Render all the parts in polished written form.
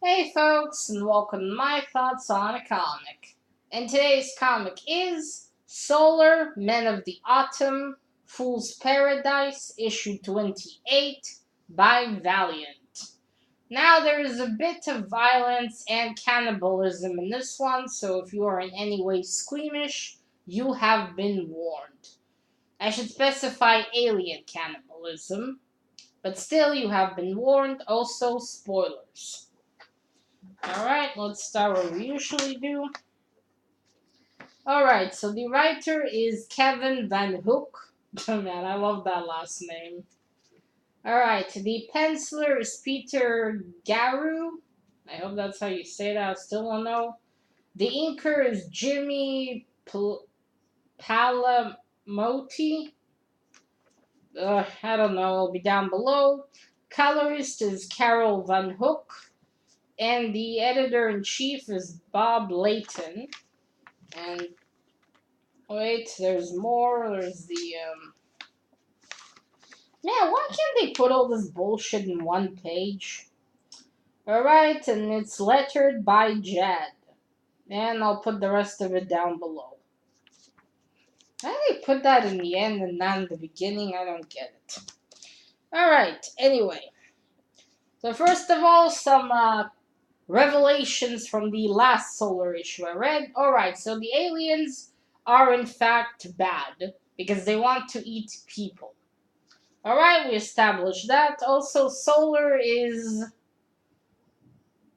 Hey folks, and welcome to my thoughts on a comic. And today's comic is Solar Men of the Autumn, Fool's Paradise, issue 28 by Valiant. Now there is a bit of violence and cannibalism in this one, so if you are in any way squeamish, you have been warned. I should specify alien cannibalism, but still you have been warned, also spoilers. Alright, let's start what we usually do. Alright, so the writer is Kevin Vanhook. Man, I love that last name. Alright, the penciler is Peter Grau. I hope that's how you say that, I still don't know. The inker is Jimmy Palmiotti. I don't know, it'll be down below. Colorist is Carol Vanhook. And the editor-in-chief is Bob Layton. And wait, there's more. There's the man, why can't they put all this bullshit in one page? Alright, and it's lettered by JADE. And I'll put the rest of it down below. Why did they put that in the end and not in the beginning? I don't get it. Alright, anyway. So first of all, some revelations from the last Solar issue I read. Alright, so the aliens are in fact bad because they want to eat people. Alright, we established that. Also, Solar is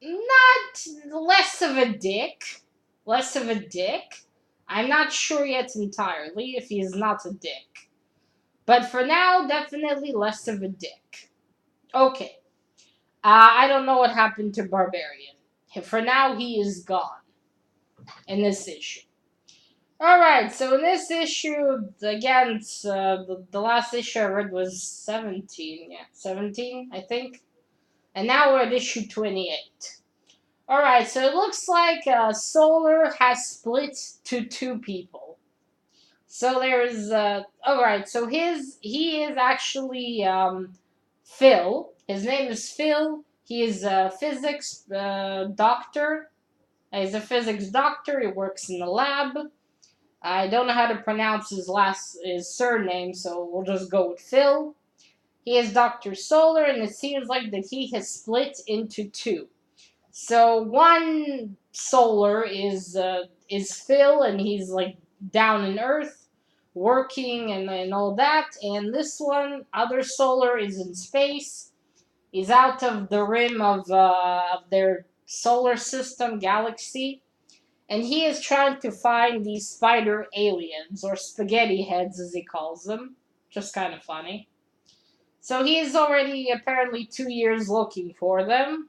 not less of a dick. Less of a dick. I'm not sure yet entirely if he is not a dick. But for now, definitely less of a dick. Okay. I don't know what happened to Barbarian. For now, he is gone. In this issue. Alright, so in this issue, again, it's, the last issue I read was 17. Yeah, 17, I think. And now we're at issue 28. Alright, so it looks like Solar has split to two people. So there's, alright, so he is actually, Phil. His name is Phil. He is a physics doctor. He's a physics doctor. He works in the lab. I don't know how to pronounce his surname, so we'll just go with Phil. He is Dr. Solar, and it seems like that he has split into two. So one Solar is Phil, and he's like down in Earth, working and all that. And this one, other Solar, is in space. He's out of the rim of their solar system galaxy. And he is trying to find these spider aliens, or spaghetti heads as he calls them. Just kind of funny. So he is already apparently 2 years looking for them,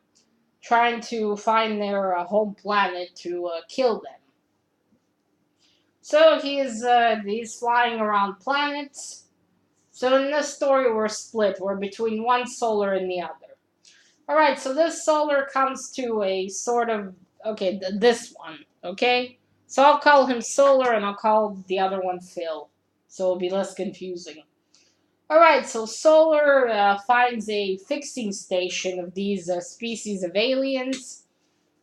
trying to find their home planet to kill them. So he's flying around planets. So in this story we're split. We're between one Solar and the other. Alright, so this Solar comes to a sort of... Okay, this one, okay? So I'll call him Solar and I'll call the other one Phil. So it'll be less confusing. Alright, so Solar finds a fixing station of these species of aliens.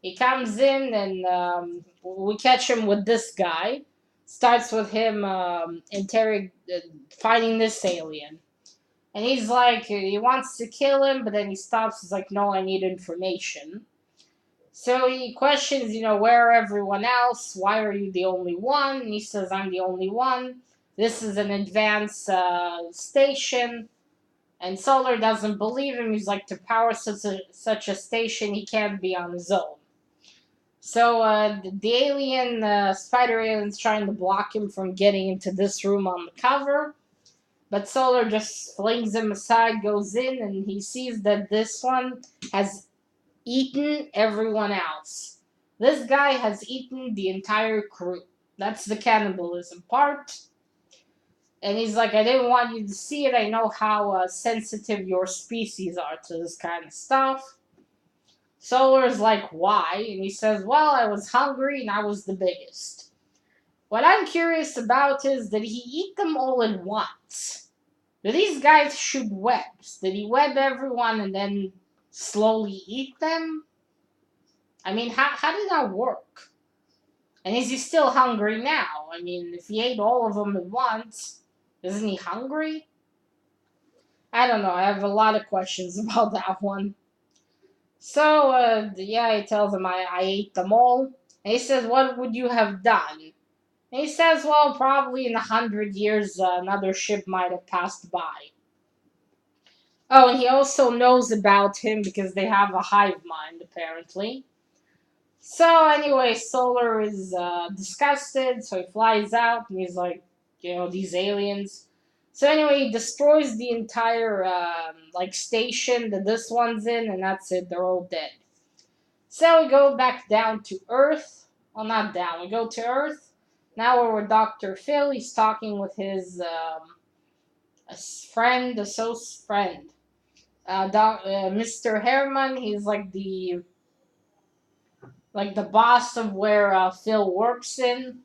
He comes in and we catch him with this guy. Starts with him finding this alien. And he's like, he wants to kill him, but then he stops. He's like, no, I need information. So he questions, where are everyone else? Why are you the only one? And he says, I'm the only one. This is an advanced station. And Solar doesn't believe him. He's like, to power such a station, he can't be on his own. So the alien, spider alien's trying to block him from getting into this room on the cover. But Solar just flings him aside, goes in, and he sees that this one has eaten everyone else. This guy has eaten the entire crew. That's the cannibalism part. And he's like, I didn't want you to see it. I know how sensitive your species are to this kind of stuff. Solar's like, why? And he says, well, I was hungry and I was the biggest. What I'm curious about is, did he eat them all at once? Do these guys shoot webs? Did he web everyone and then slowly eat them? I mean, how did that work? And is he still hungry now? I mean, if he ate all of them at once, isn't he hungry? I don't know. I have a lot of questions about that one. So, yeah, he tells him I ate them all. And he says, what would you have done? And he says, well, probably in 100 years, another ship might have passed by. Oh, and he also knows about him because they have a hive mind, apparently. So, anyway, Solar is disgusted, so he flies out, and he's like, these aliens. So, anyway, he destroys the entire, station that this one's in, and that's it, they're all dead. So, we go back down to Earth. Well, not down, we go to Earth. Now we're with Dr. Phil. He's talking with his friend, Mr. Herman. He's like the boss of where Phil works in,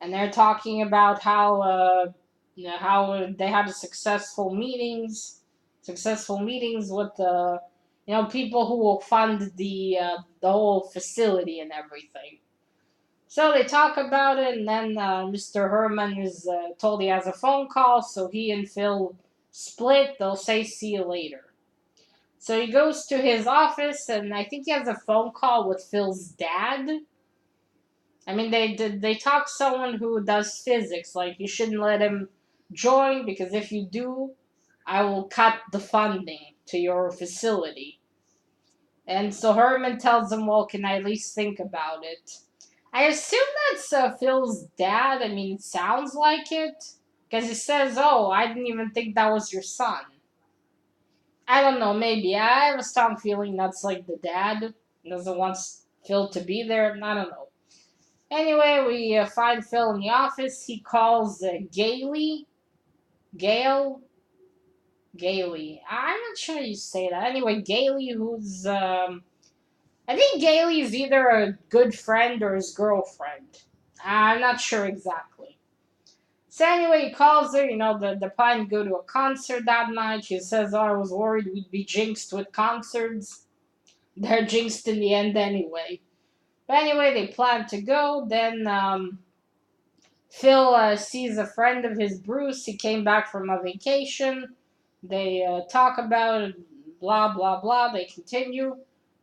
and they're talking about how they had successful meetings with people who will fund the whole facility and everything. So they talk about it, and then Mr. Herman is told he has a phone call, so he and Phil split. They'll say see you later. So he goes to his office, and I think he has a phone call with Phil's dad. I mean, they talk someone who does physics, like you shouldn't let him join because if you do, I will cut the funding to your facility. And so Herman tells him, well, can I at least think about it? I assume that's Phil's dad. I mean, it sounds like it. Because he says, oh, I didn't even think that was your son. I don't know, maybe. I have a strong feeling that's like the dad. Doesn't want Phil to be there. I don't know. Anyway, we find Phil in the office. He calls Gailey. Gail? Gailey. I'm not sure you say that. Anyway, Gailey, who's, I think Gailey is either a good friend or his girlfriend. I'm not sure exactly. So anyway, he calls her, the plan to go to a concert that night. She says, oh, I was worried we'd be jinxed with concerts. They're jinxed in the end anyway. But anyway, they plan to go. Then Phil sees a friend of his, Bruce. He came back from a vacation. They talk about it, blah, blah, blah. They continue.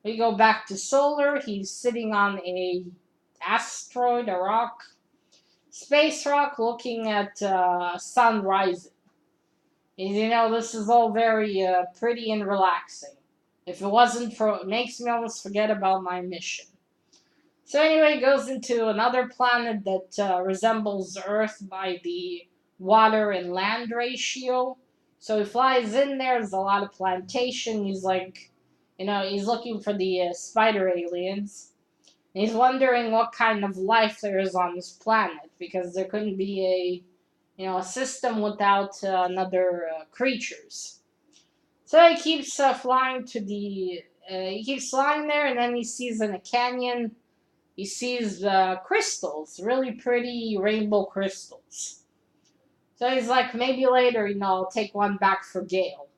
We go back to Solar. He's sitting on a asteroid, a rock, space rock, looking at sun rising. And, this is all very pretty and relaxing. If it wasn't for, it makes me almost forget about my mission. So anyway, it goes into another planet that resembles Earth by the water and land ratio. So he flies in there. There's a lot of plantation. He's like, he's looking for the spider aliens. And he's wondering what kind of life there is on this planet because there couldn't be a system without another creatures. So he keeps flying to the. He keeps flying there, and then he sees in a canyon. He sees crystals, really pretty rainbow crystals. So he's like, maybe later, I'll take one back for Gail.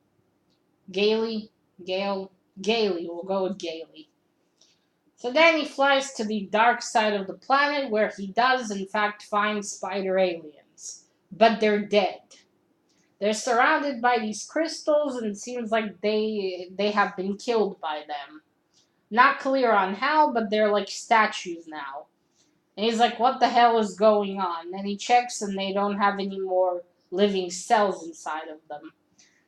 Gailey, Gail, Gailey. We'll go with Gailey. So then he flies to the dark side of the planet where he does, in fact, find spider aliens. But they're dead. They're surrounded by these crystals, and it seems like they have been killed by them. Not clear on how, but they're like statues now. And he's like, what the hell is going on? And he checks, and they don't have any more living cells inside of them.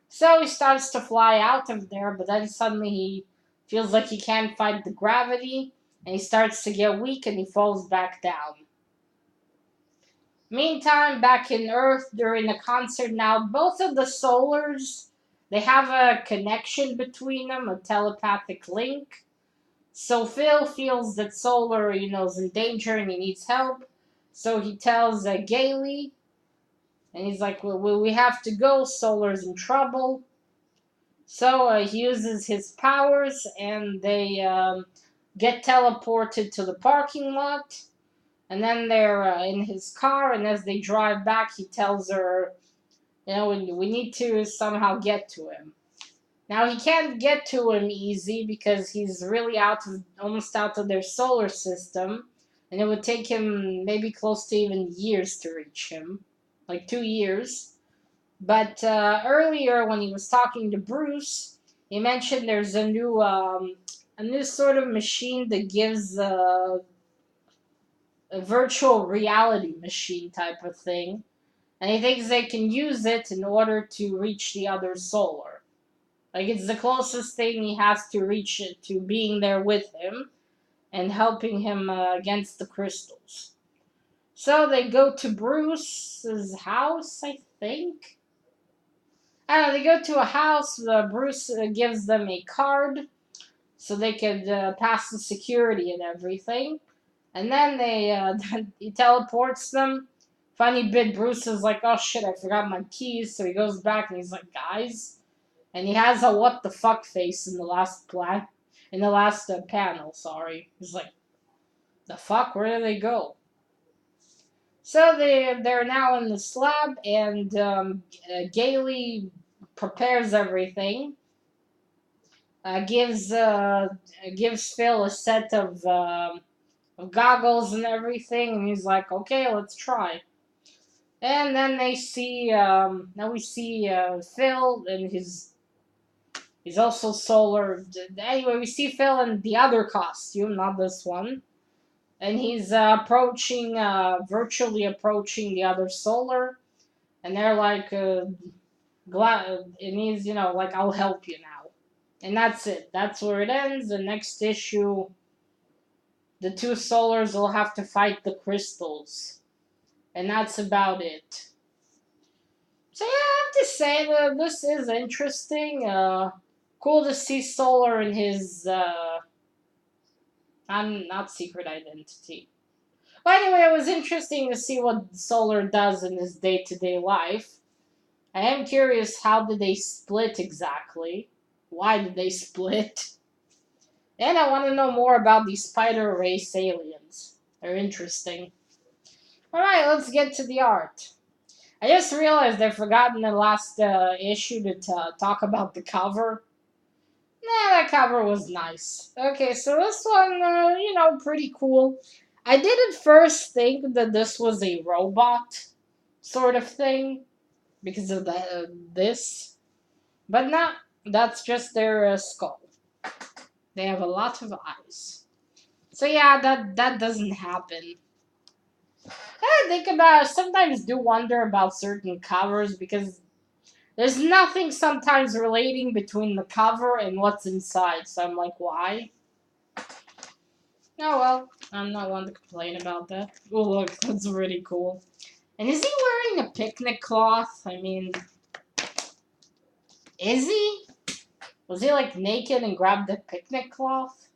So he starts to fly out of there, but then suddenly he feels like he can't fight the gravity, and he starts to get weak, and he falls back down. Meantime, back in Earth during the concert now, both of the Solars, they have a connection between them, a telepathic link. So Phil feels that Solar, is in danger and he needs help. So he tells Gailey, and he's like, well, we have to go, Solar's in trouble. So he uses his powers, and they get teleported to the parking lot. And then they're in his car, and as they drive back, he tells her, we need to somehow get to him. Now he can't get to him easy because he's really almost out of their solar system, and it would take him maybe close to even years to reach him, like 2 years. But earlier, when he was talking to Bruce, he mentioned there's a new sort of machine that gives a virtual reality machine type of thing, and he thinks they can use it in order to reach the other solar. Like it's the closest thing he has to reach it to being there with him and helping him against the crystals. So they go to Bruce's house, I think. I don't know, they go to a house. Bruce gives them a card so they could pass the security and everything. And then he teleports them. Funny bit, Bruce is like, oh shit, I forgot my keys. So he goes back and he's like, guys. And he has a what the fuck face in the last panel, sorry. He's like, the fuck, where do they go? So they're now in the slab, and Gailey prepares everything. Gives Phil a set of goggles and everything, and he's like, "Okay, let's try." And then now we see Phil, and he's also solar. Anyway, we see Phil in the other costume, not this one, and he's virtually approaching the other solar, and they're like, glad, and he's like, "I'll help you now." And that's it. That's where it ends. The next issue, the two solars will have to fight the crystals. And that's about it. So yeah, I have to say that this is interesting. Cool to see Solar in his, I'm not secret identity. But anyway, it was interesting to see what Solar does in his day-to-day life. I am curious, how did they split exactly? Why did they split? And I want to know more about these spider race aliens. They're interesting. Alright, let's get to the art. I just realized I forgot in the last issue to talk about the cover. Nah, that cover was nice. Okay, so this one, pretty cool. I did at first think that this was a robot sort of thing because of this. But no, that's just their skull. They have a lot of eyes. So yeah, that doesn't happen. I think about sometimes do wonder about certain covers because there's nothing sometimes relating between the cover and what's inside. So I'm like, why? Oh well, I'm not one to complain about that. Oh look, that's really cool. And is he wearing a picnic cloth? I mean, is he? Was he like naked and grabbed the picnic cloth?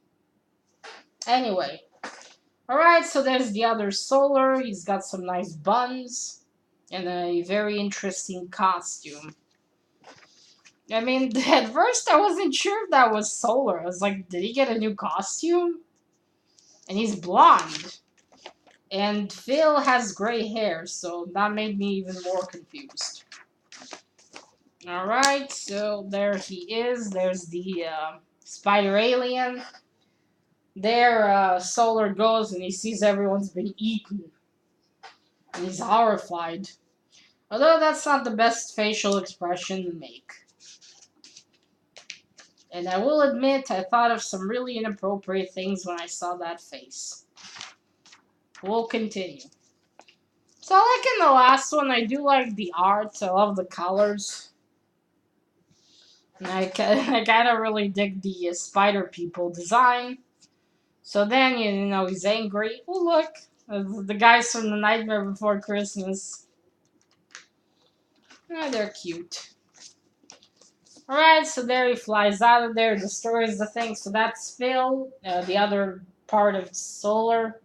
Anyway. Alright, so there's the other Solar. He's got some nice buns and a very interesting costume. I mean, at first I wasn't sure if that was Solar. I was like, did he get a new costume? And he's blonde. And Phil has gray hair, so that made me even more confused. Alright, so there he is. There's the spider alien. There, Solar goes and he sees everyone's been eaten. And he's horrified. Although that's not the best facial expression to make. And I will admit, I thought of some really inappropriate things when I saw that face. We'll continue. So like in the last one, I do like the art. I love the colors. And I kind of really dig the spider people design. So then, he's angry. Oh, look. The guys from The Nightmare Before Christmas. Oh, they're cute. Alright, so there he flies out of there, destroys the thing. So that's Phil, the other part of Solar.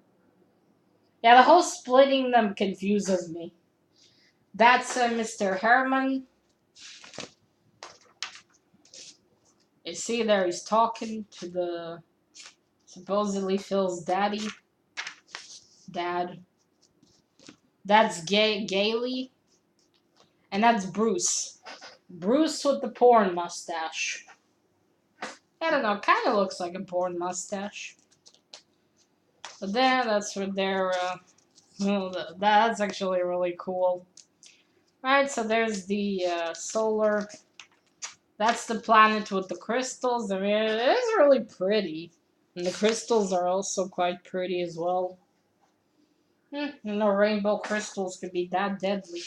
Yeah, the whole splitting them confuses me. That's Mr. Herman. You see there, he's talking to the supposedly Phil's daddy. Dad. That's Gailey. And that's Bruce. Bruce with the porn mustache. I don't know, kind of looks like a porn mustache. But then that's where they're, well, that's actually really cool. Alright, so there's the solar. That's the planet with the crystals. I mean, it is really pretty. And the crystals are also quite pretty as well. You know, rainbow crystals could be that deadly.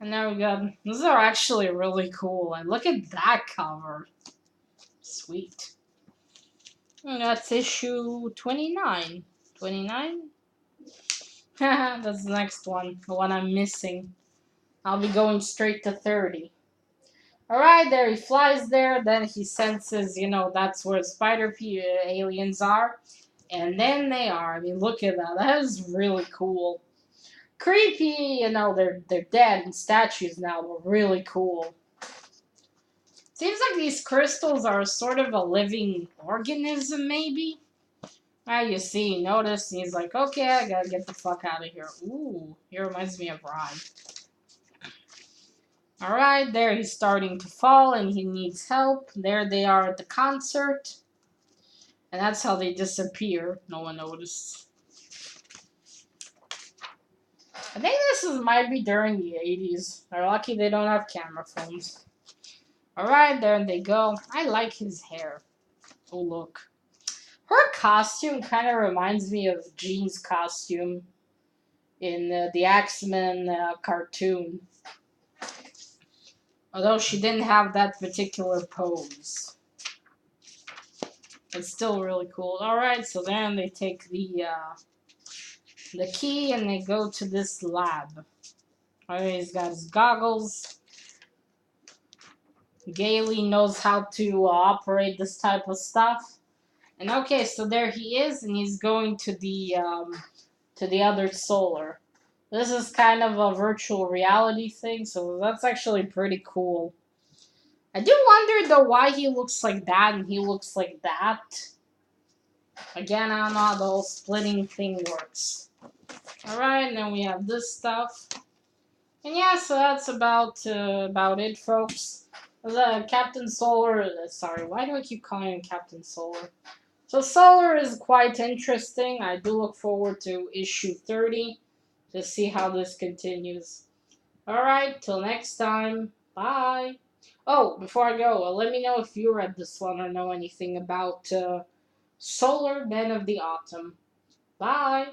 And now we got, these are actually really cool. And look at that cover. Sweet. And that's issue 29. 29? That's the next one. The one I'm missing. I'll be going straight to 30. Alright, there he flies there. Then he senses, you know, that's where aliens are. And then they are. I mean, look at that. That is really cool. Creepy, you know, they're dead and statues now, but really cool. Seems like these crystals are sort of a living organism, maybe? You see, notice, he's like, okay, I gotta get the fuck out of here. Ooh, he reminds me of Ryan. Alright, there he's starting to fall and he needs help. There they are at the concert. And that's how they disappear. No one noticed. I think might be during the 80s. They're lucky they don't have camera phones. Alright, there they go. I like his hair. Oh, look. Her costume kind of reminds me of Jean's costume in the X-Men cartoon. Although she didn't have that particular pose. It's still really cool. Alright, so then they take the key and they go to this lab. Alright, he's got his goggles. Gailey knows how to operate this type of stuff. And okay, so there he is, and he's going to the other solar. This is kind of a virtual reality thing, so that's actually pretty cool. I do wonder though why he looks like that and he looks like that. Again, I don't know how the whole splitting thing works. Alright, and then we have this stuff. And yeah, so that's about it, folks. Captain Solar, sorry, why do I keep calling him Captain Solar? So Solar is quite interesting. I do look forward to issue 30 to see how this continues. Alright, till next time. Bye. Oh, before I go, let me know if you read this one or know anything about Solar Men of the Autumn. Bye.